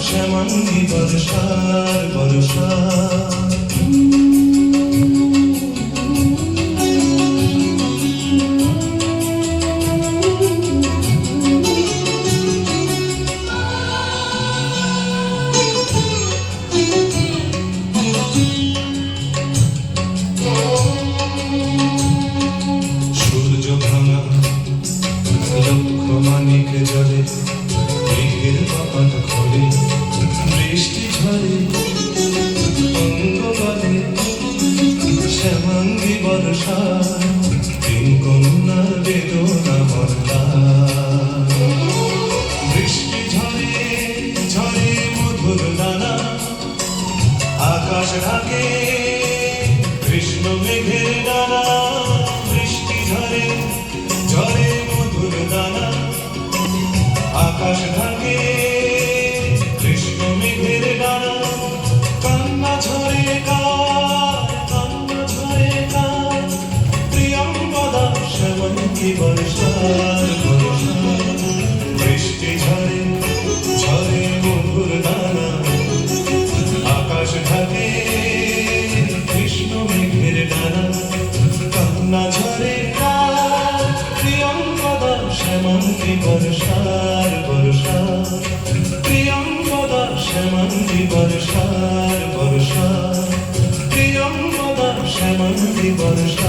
শ্যামঙ্গি বর্ষার বর্ষা সূর্য ভাঙা লক্ষ মানিক জলে মেঘের বাপাত খোলে বৃষ্টি ঝরে অঙ্গ বলে শ্যামাঙ্গি বর্ষা তিন কন্যার বেদনা বর্ষা বৃষ্টি ঝরে ঝরে মধুর দানা আকাশ ঢাকে কৃষ্ণ মেঘের ডানা বৃষ্টি ঝরে ঝরে মধুর দানা আকাশ ঢাকে কৃষ্ণ মেঘের ডানা কান্না ঝরে কান্না ঝরে প্রিয়ঙ্গদা শ্যামঙ্গি বর্ষার বর্ষা বৃষ্টি ঝরে ঝরে মধুর দানা আকাশ ঢাকে কৃষ্ণ মেঘের ডানা কান্না ঝরে প্রিয়ঙ্গদা শ্যামঙ্গি বর্ষার বর্ষা প্রিয়ঙ্গদা শ্যামঙ্গি বর্ষার বর্ষা প্রিয়ঙ্গদা শ্যামঙ্গি বর্ষা